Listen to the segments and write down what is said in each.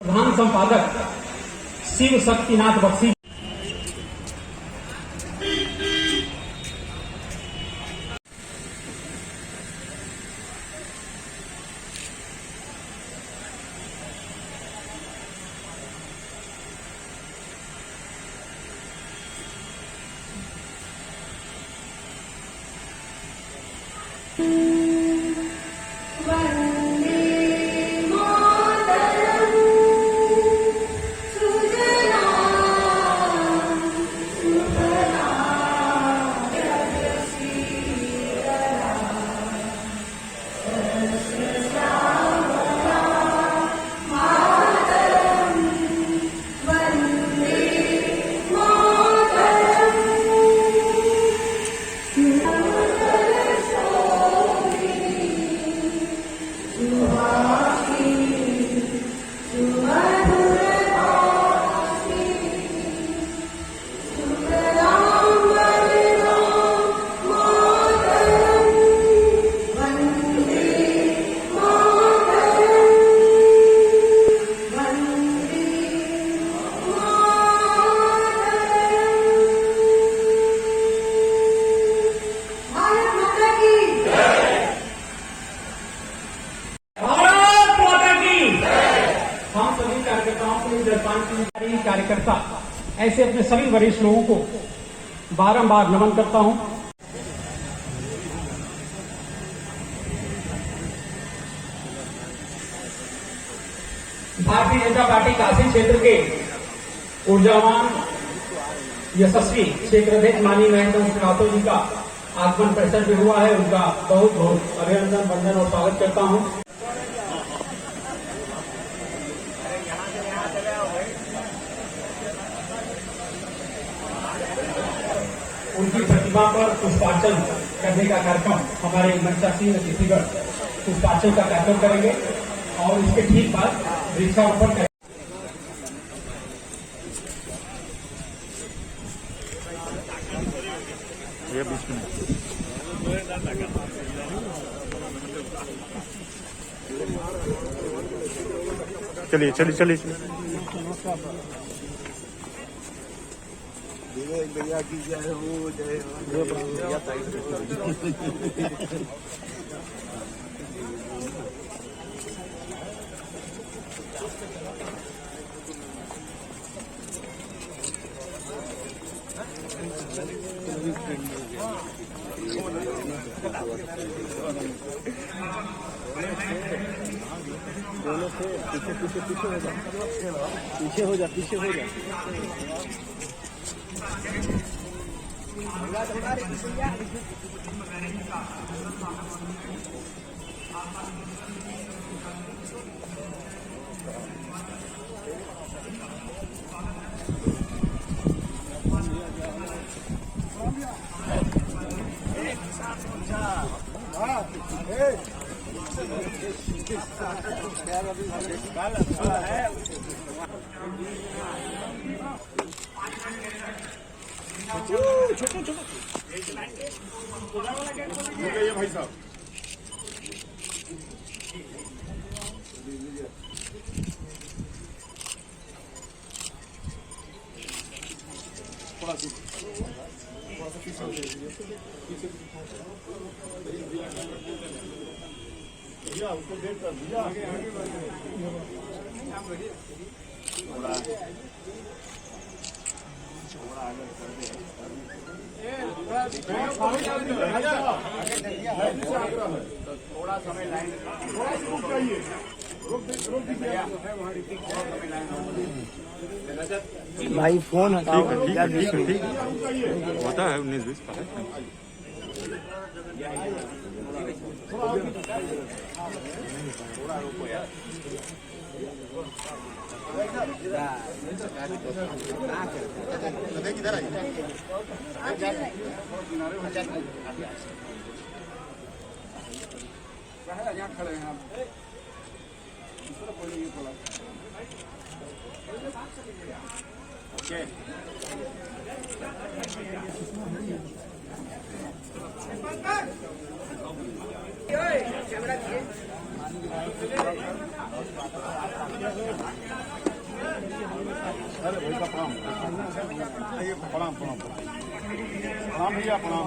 प्रधान संपादक शिव शक्तिनाथ बख्शी। कार्यकर्ता ऐसे अपने सभी वरिष्ठ लोगों को बारंबार नमन करता हूं। भारतीय जनता पार्टी काशी क्षेत्र के ऊर्जावान यशस्वी क्षेत्र अध्यक्ष माननीय महेंद्र श्रीवास्तव जी का आगमन परिसर में हुआ है। उनका बहुत बहुत अभिनंदन, वंदन और स्वागत करता हूं। उनकी प्रतिमा पर पुष्पार्चन करने का कार्यक्रम हमारे मंचासीन अतिथिगण पुष्पार्चन का कार्यक्रम करेंगे और इसके ठीक बाद वृक्षारोपण करेंगे। चलिए चलिए चलिए भैया की जय हो, जय हो। दोनों से पीछे हो जा पीछे हो जा। छोटे भाई साहब थोड़ा सा पीछे भैया उसको देख कर भैया थोड़ा समय लाइन भाई फोन हटाओ। ठीक होता है 19-20 का है। थोड़ा रुको यार। किधर आई यहाँ खड़े हैं आप। ओके कैमरा प्रणाम भैया, प्रणाम।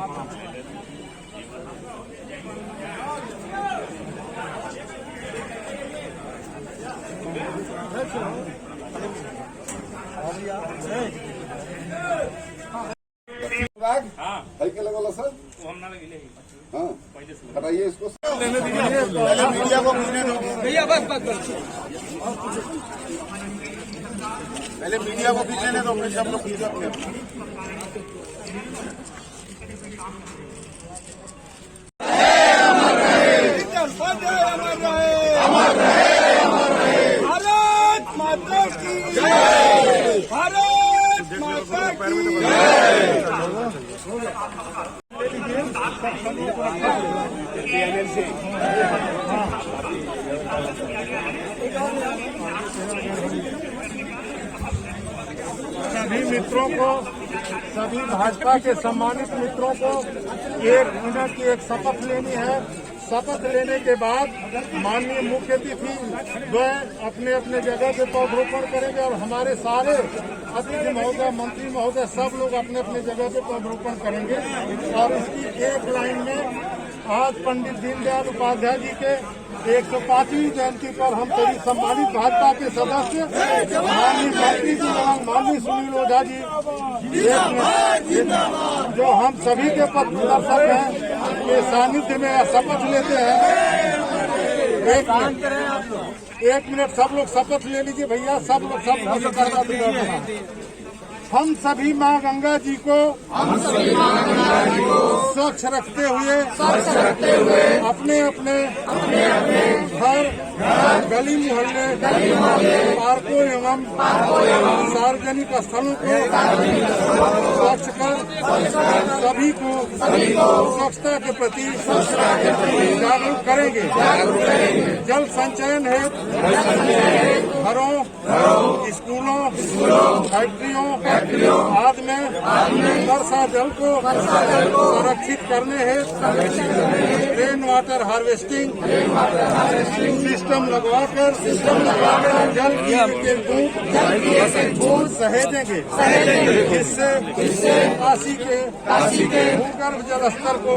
क्या लगा सर? हाँ, हटाइए इसको। लेने दीजिए, पहले मीडिया को पूछने दो भैया। बस पहले मीडिया को भी लेने दो, फिर सब लोग पूछो अपने। भारत माता की जय। भारत माता की जय। सभी मित्रों को, सभी भाजपा के सम्मानित मित्रों को 1 मिनट की एक शपथ लेनी है। शपथ लेने के बाद माननीय मुख्य अतिथि द्वय अपने अपने जगह पे पौधरोपण करेंगे और हमारे सारे अतिथि महोदय, मंत्री महोदय सब लोग अपने अपने जगह पे पौधरोपण करेंगे। और इसकी एक लाइन में आज पंडित दीनदयाल उपाध्याय जी के 105वीं जयंती पर हम सभी सम्मानित भाजपा के सदस्य माननीय मंत्री जी एवं माननीय सुनील ओझा जी जो हम सभी के पथ प्रदर्शक हैं के सानिध्य में शपथ लेते हैं। 1 मिनट सब लोग शपथ ले लीजिए भैया, सब लोग हम सभी माँ गंगा जी को स्वच्छ रखते हुए अपने अपने घर, गली मोहल्ले, पार्कों एवं सार्वजनिक स्थलों को स्वच्छ कर सभी को स्वच्छता के प्रति जागरूक करेंगे। जल संचयन है घरों, स्कूलों, फैक्ट्रियों आदि में वर्षा जल को संरक्षित करने हेतु रेन वाटर हार्वेस्टिंग सिस्टम लगवाकर जल के बूंद सहेजेंगे, जिससे काशी के भूगर्भ जल स्तर को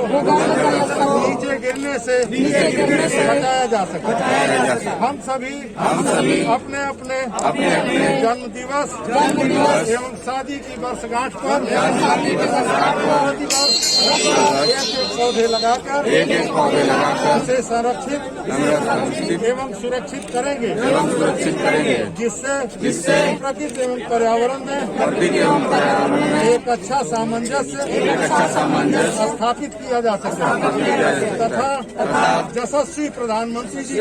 नीचे गिरने से बचाया जा सके। हम सभी अपने अपने जन्म दिवस एवं शादी की वर्षगांठ पर एक पौधे लगाकर इसे संरक्षित एवं सुरक्षित करेंगे, जिससे प्रकृति एवं पर्यावरण में एक अच्छा सामंजस्य स्थापित किया जा सके तथा यशस्वी प्रधानमंत्री जी के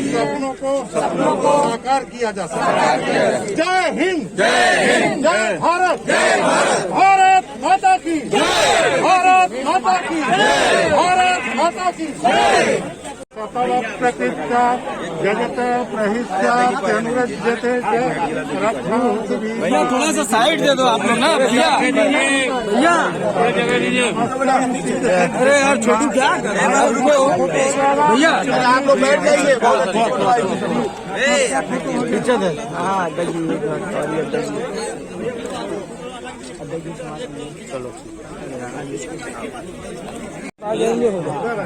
सपनों को साकार किया जा सके। जय हिंद, जय भारत, भारत माता की, भारत माता की, भारत माता की। सकल प्रकृत्या जगत प्रहिष्यते भैया थोड़ा सा साइड दे दो आप लोग ना भैया। अरे यार छोटू क्या कर रहे हैं भैया, आप लोग बैठ जाइए। पीछे दे। हाँ चलो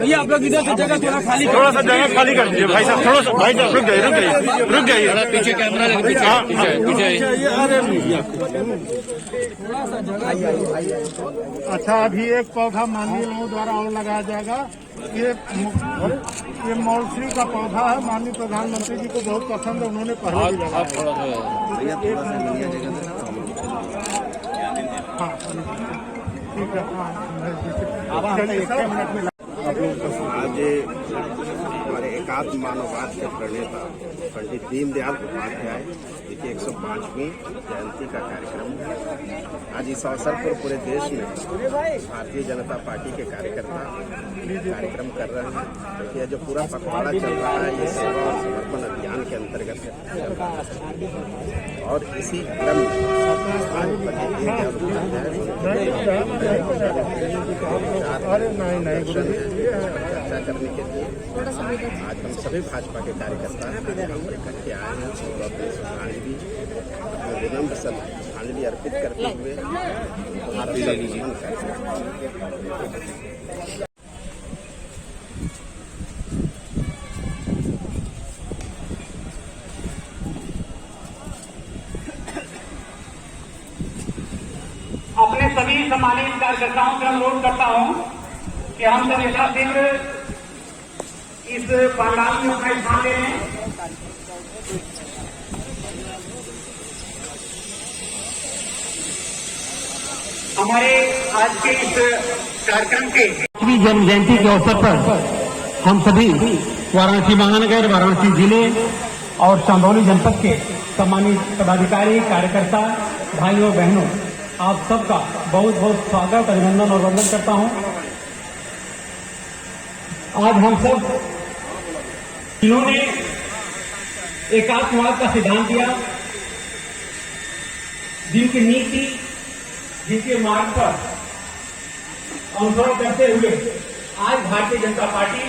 भैया आप लोग इधर से जगह थोड़ा खाली, थोड़ा सा जगह खाली कर दीजिए भाई साहब। थोड़ा सा भाई साहब रुक जाइए पीछे कैमरा लगे, पीछे थोड़ा सा जगह। अच्छा अभी एक पौधा माननीय लोगों द्वारा और लगाया जाएगा। ये मौलश्री का पौधा है, माननीय प्रधानमंत्री जी को बहुत पसंद है, उन्होंने पहले भी लगाया। हाँ ठीक है। आज हमारे एकात्म मानववाद के प्रणेता पंडित दीनदयाल उपाध्याय जी की 105वीं जयंती का कार्यक्रम है। आज इस अवसर पर पूरे देश में भारतीय जनता पार्टी के कार्यकर्ता कार्यक्रम कर रहे हैं, क्योंकि जो पूरा पखवाड़ा चल रहा है ये सेवा और समर्पण अभियान के अंतर्गत चल रहा है। और इसी क्रम में चर्चा करने के लिए आज हम सभी भाजपा के कार्यकर्ता यहाँ पर इकट्ठे आए हैं और अपनी श्रद्धांजलि श्रद्धांजलि अर्पित करते हुए भारत का निर्माण करें। अपने सभी सम्मानित कार्यकर्ताओं से अनुरोध करता हूं कि हम सब यथाशीघ्र इस पंडाल में अपना स्थान ले लें। हमारे आज के इस कार्यक्रम के जन्म जयंती के अवसर पर हम सभी वाराणसी महानगर, वाराणसी जिले और चंदौली जनपद के सम्मानित पदाधिकारी, कार्यकर्ता, भाइयों बहनों, आप सबका बहुत बहुत स्वागत, अभिनंदन और वंदन करता हूं। आज हम सब इन्होंने एकात्मवाद का सिद्धांत दिया, जिनकी नीति, जिनके मार्ग पर अनुसरण करते हुए आज भारतीय जनता पार्टी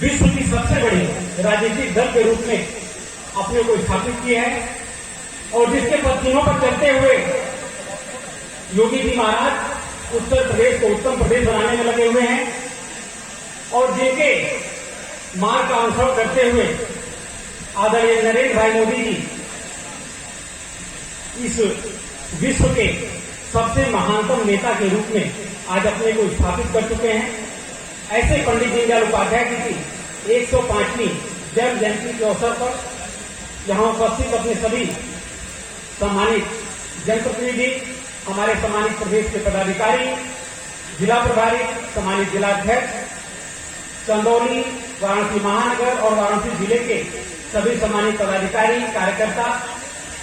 विश्व की सबसे बड़ी राजनीतिक दल के रूप में अपने को स्थापित किया है और जिसके पत्तियों पर चलते हुए योगी जी महाराज उत्तर प्रदेश को उत्तम प्रदेश बनाने में लगे हुए हैं और जिनके मार्ग का अनुसरण करते हुए आदरणीय नरेंद्र भाई मोदी जी इस विश्व के सबसे महानतम नेता के रूप में आज अपने को स्थापित कर चुके हैं। ऐसे पंडित दीनदयाल उपाध्याय जी की 105वीं जन्म जयंती के अवसर पर यहां उपस्थित अपने सभी सम्मानित जनप्रतिनिधि, हमारे सम्मानित प्रदेश के पदाधिकारी, जिला प्रभारी, सम्मानित जिलाध्यक्ष, चंदौली, वाराणसी महानगर और वाराणसी जिले के सभी सम्मानित पदाधिकारी, कार्यकर्ता,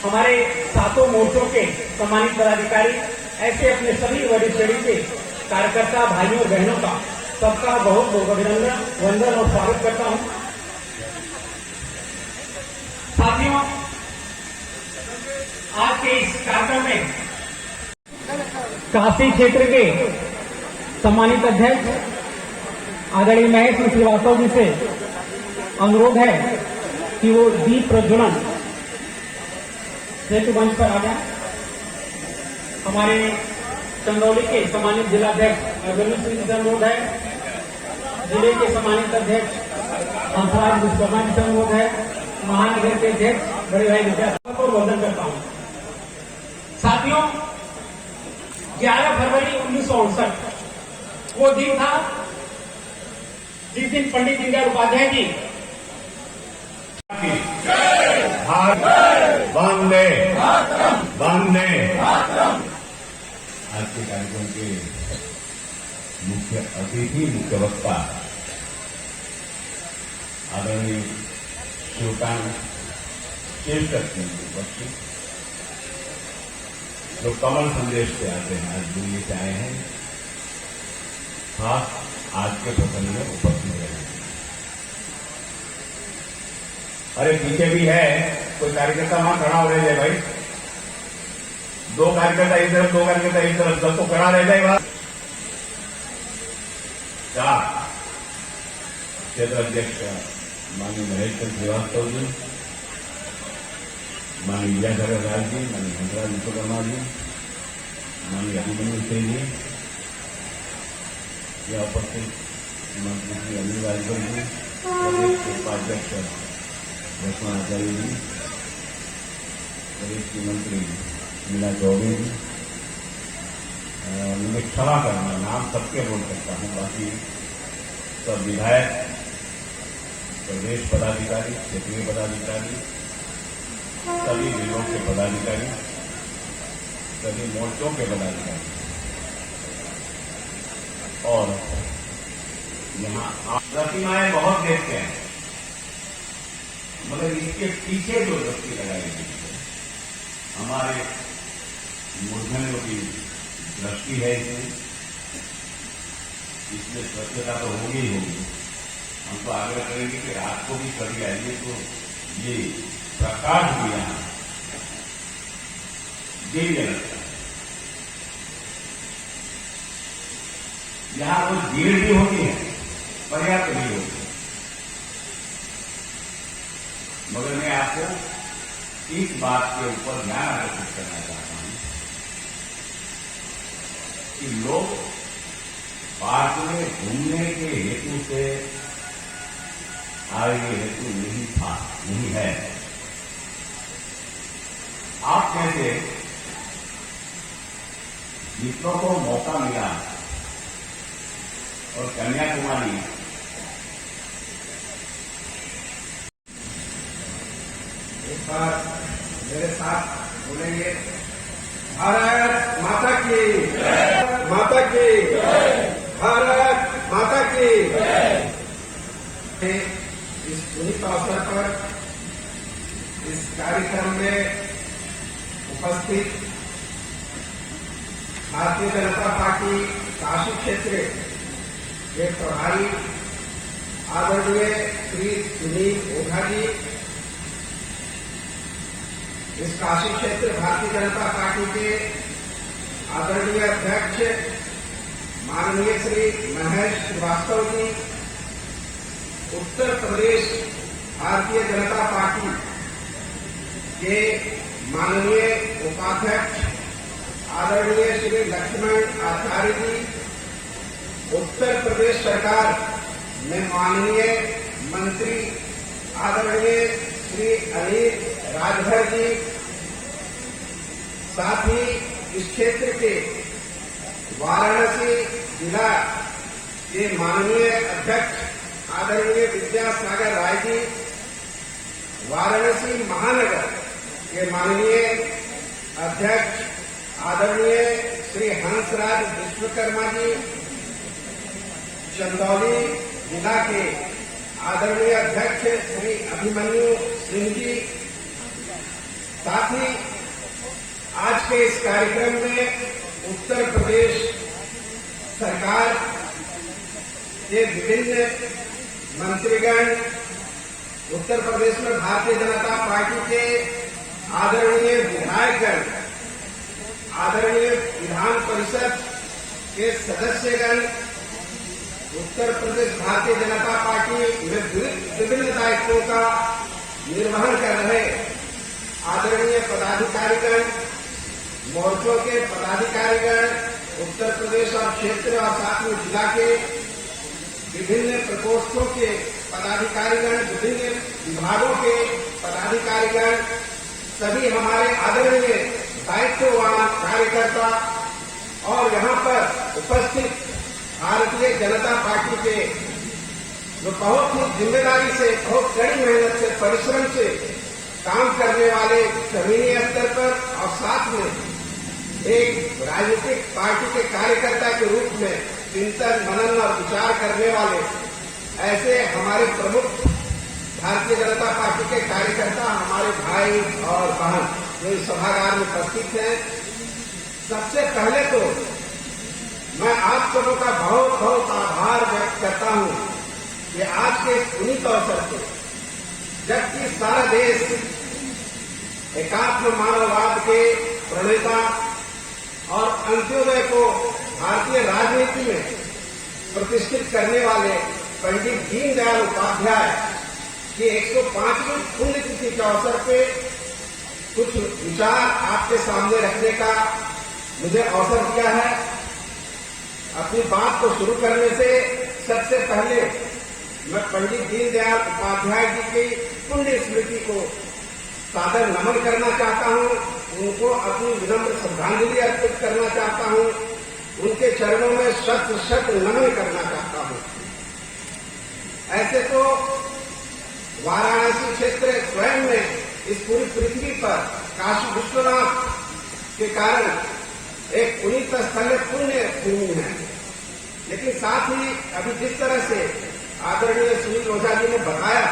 हमारे सातों मोर्चों के सम्मानित पदाधिकारी, ऐसे अपने सभी वरिष्ठ श्रेणी के कार्यकर्ता भाइयों और बहनों का सबका बहुत बहुत अभिनंदन, वंदन और स्वागत करता हूं। साथियों, आज के इस कार्यक्रम में काशी क्षेत्र के सम्मानित अध्यक्ष आदरणीय महेश श्रीवास्तव जी से अनुरोध है कि वो दीप प्रज्वलन हेतु मंच पर आ जाए। हमारे चंदौली के सम्मानित जिलाध्यक्ष अरविंद सिंह जी से अनुरोध है, जिले के सम्मानित अध्यक्ष हंसराज विश्वकर्मा जी से अनुरोध है, महानगर के अध्यक्ष बड़े भाई विद्यासागर को वंदन करता हूं। साथियों, 11 फरवरी 1959 वो दिन था जिस दिन पंडित दीनदयाल उपाध्याय जी वंदे वंदे। आज के कार्यक्रम के मुख्य अतिथि, मुख्य वक्ता आदरणीय शिवकांत केशव जी उपस्थित, जो कमल संदेश से आते हैं, आज दिल्ली से आए हैं, खास आज के प्रसंग में उपस्थित रहे। अरे पीछे भी है कोई कार्यकर्ता, वहां खड़ा हो रहे भाई, 2 कार्यकर्ता इस तरफ, 2 कार्यकर्ता इस तरफ, सबको खड़ा रह जाए वहां। क्षेत्र अध्यक्ष माननीय महेश श्रीवास्तव जी, माननीय विद्यासागर राज जी, माननीय हंसराज विश्वकर्मा जी, माननीय अभिमन्यु सिंह जी, यह उपस्थित मंत्री श्री अनिल राजभर जी, प्रदेश के उपाध्यक्ष लक्ष्मण आचार्य जी, प्रदेश की मंत्री मीना चौबे जी, मुझे क्षमा करना, नाम सबके बोल सकता हूं, बाकी सब विधायक, प्रदेश पदाधिकारी, क्षेत्रीय पदाधिकारी, सभी जिलों के पदाधिकारी, सभी मोर्चों के पदाधिकारी और यहाँ आप प्रतिमाएं बहुत देखते हैं, मगर इसके पीछे जो दृष्टि लगाई गई है, हमारे मूर्धन्यों की दृष्टि है, इसमें स्वच्छता तो होगी ही होगी। हम तो आग्रह करेंगे कि रात को भी कभी आइए तो ये प्रकाश भी यहाँ दिव्य लगता है। यहाँ कुछ भीड़ भी होती है, पर्याप्त भी होती है, मगर मैं आपको इस बात के ऊपर ध्यान आकर्षित करना चाहता हूं कि लोग पार्क में घूमने के हेतु से आए ये हेतु नहीं है। आप जैसे मित्रों को मौका मिला और कन्याकुमारी एक बार मेरे साथ बोलेंगे, भारत माता की, माता की, भारत माता की। इस पुनीत अवसर पर इस कार्यक्रम में उपस्थित भारतीय जनता पार्टी काशी क्षेत्र के प्रभारी आदरणीय श्री सुनील ओझा जी, इस काशी क्षेत्र भारतीय जनता पार्टी के आदरणीय अध्यक्ष माननीय श्री महेश श्रीवास्तव जी, उत्तर प्रदेश भारतीय जनता पार्टी के माननीय उपाध्यक्ष आदरणीय श्री लक्ष्मण आचार्य जी, उत्तर प्रदेश सरकार में माननीय मंत्री आदरणीय श्री अनिल राजभर जी, साथ ही इस क्षेत्र के वाराणसी जिला के माननीय अध्यक्ष आदरणीय विद्यासागर राय जी, वाराणसी महानगर के माननीय अध्यक्ष आदरणीय श्री हंसराज विश्वकर्मा जी, चंदौली जिला के आदरणीय अध्यक्ष श्री अभिमन्यु सिंह जी, साथ ही आज के इस कार्यक्रम में उत्तर प्रदेश सरकार के विभिन्न मंत्रीगण, उत्तर प्रदेश में भारतीय जनता पार्टी के आदरणीय विधायकगण, आदरणीय विधान परिषद के सदस्यगण, उत्तर प्रदेश भारतीय जनता पार्टी में विभिन्न दायित्वों का निर्वहन कर रहे आदरणीय पदाधिकारीगण, मोर्चों के पदाधिकारीगण, उत्तर प्रदेश और क्षेत्र और साथ में जिला के विभिन्न प्रकोष्ठों के पदाधिकारीगण, विभिन्न विभागों के पदाधिकारीगण, सभी हमारे आदरणीय दायित्ववान कार्यकर्ता और यहाँ पर उपस्थित भारतीय जनता पार्टी के जो बहुत ही जिम्मेदारी से, बहुत कड़ी मेहनत से, परिश्रम से काम करने वाले जमीनी स्तर पर और साथ में एक राजनीतिक पार्टी के कार्यकर्ता के रूप में चिंतन, मनन और विचार करने वाले ऐसे हमारे प्रमुख भारतीय जनता पार्टी के कार्यकर्ता, हमारे भाई और बहन जो इस सभागार में उपस्थित हैं, सबसे पहले तो मैं आप सबों का बहुत बहुत आभार व्यक्त करता हूं कि आज के इस पुनीत अवसर पर, जबकि सारा देश एकात्म मानववाद के प्रणेता और अंत्योदय को भारतीय राजनीति में प्रतिष्ठित करने वाले पंडित दीनदयाल उपाध्याय की 105वीं पुण्यतिथि के अवसर पे कुछ विचार आपके सामने रखने का मुझे अवसर दिया है। अपनी बात को शुरू करने से सबसे पहले मैं पंडित दीनदयाल उपाध्याय जी की पुण्य स्मृति को सादर नमन करना चाहता हूं, उनको अपनी विनम्र श्रद्धांजलि अर्पित करना चाहता हूं, उनके चरणों में शत शत नमन करना चाहता हूं। ऐसे तो वाराणसी क्षेत्र स्वयं में इस पूरी पृथ्वी पर काशी विश्वनाथ के कारण एक पुनीत स्थल, पुण्य भूमि है, लेकिन साथ ही अभी जिस तरह से आदरणीय सुनील ओझा जी ने बताया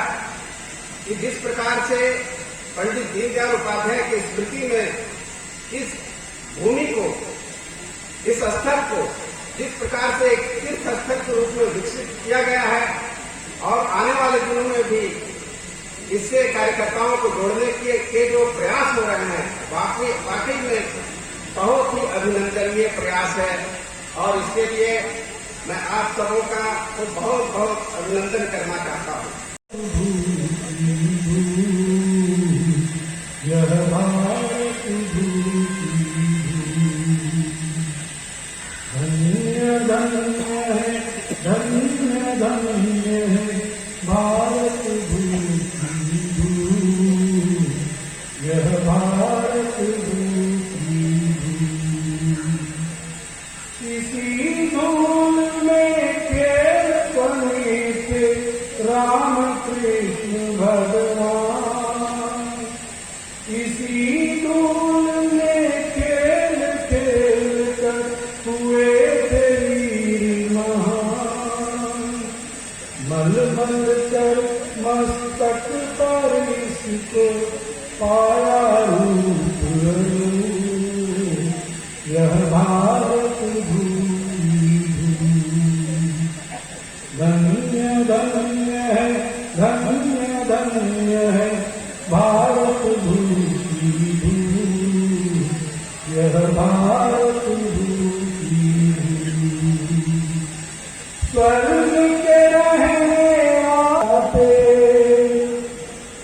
कि जिस प्रकार से पंडित दीनदयाल उपाध्याय की स्मृति में इस भूमि को, इस स्थल को जिस प्रकार से एक तीर्थ स्थल के रूप में विकसित किया गया है और आने वाले दिनों में भी इससे कार्यकर्ताओं को जोड़ने के जो प्रयास हो रहे हैं, वाकई में बहुत ही अभिनंदनीय प्रयास है और इसके लिए मैं आप सबों का तो बहुत बहुत अभिनंदन करना चाहता हूं। यह भारत भूमि धन्य धन्य है, धन्य धन्य है भारत भूमि, यह भारत भूमि। किसी धूल में खेल बने थे राम कृष्ण भगवान, इसी धूल में खेल खेल कर हुए थे वीर महान। मल मल कर मस्तक पर इसको पाया रूप, यह भारत भूमि धन्य धन्य है, धन्य धन्य है भारत भूमि, यह भारत भूमि। स्वर्ग के रहने आते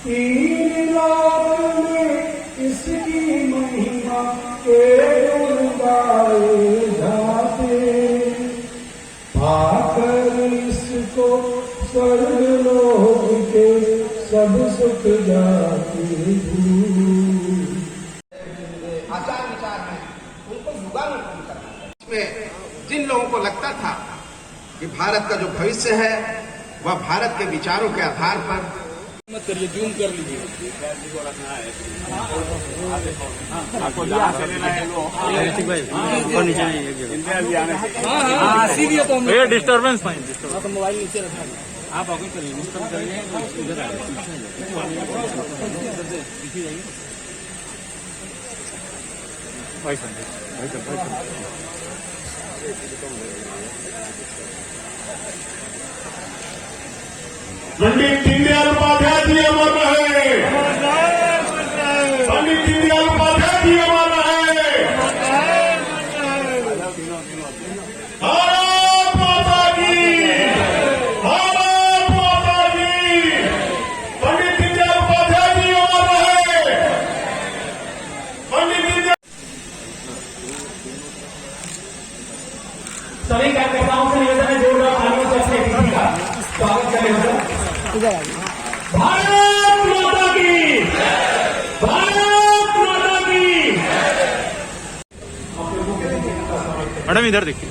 तीन लाख में इसकी महिमा के गुण गाए जाते, पाकर इसको स्वर्ग लोक के सब सुख जाते भूल। आचार विचार है उनको युगानुरूप करना है। इसमें जिन लोगों को लगता था कि भारत का जो भविष्य है वह भारत के विचारों के आधार पर मत करिए, जूम कर लीजिए। आपको जहाँ से लेना है लो। ऊपर नीचे नहीं एक जगह। हाँ सीधी है तो ये डिस्टर्बेंस फाइन। तो मोबाइल नीचे रखना। आप आगे करिए, डिस्टर्ब करिए तो इधर आ पीछे जाइए। भाई पंडित दीनदयाल उपाध्याय जी अमर रहे, पंडित दीनदयाल उपाध्याय जी अमर रहे। भारत माता की, भारत माता की, पंडित दीनदयाल उपाध्याय जी अमर रहे, पंडित दीनदयाल। सभी कार्यकर्ताओं से निवेदन है जोरदार तालियों से अपने अतिथि का स्वागत करें। भारत माता की, भारत माता की। मैडम इधर देखिए।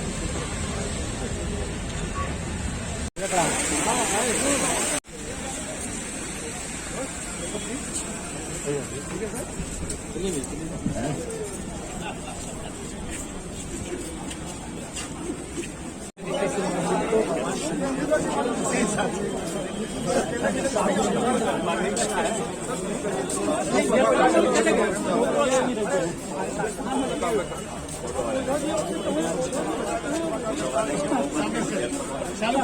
चालू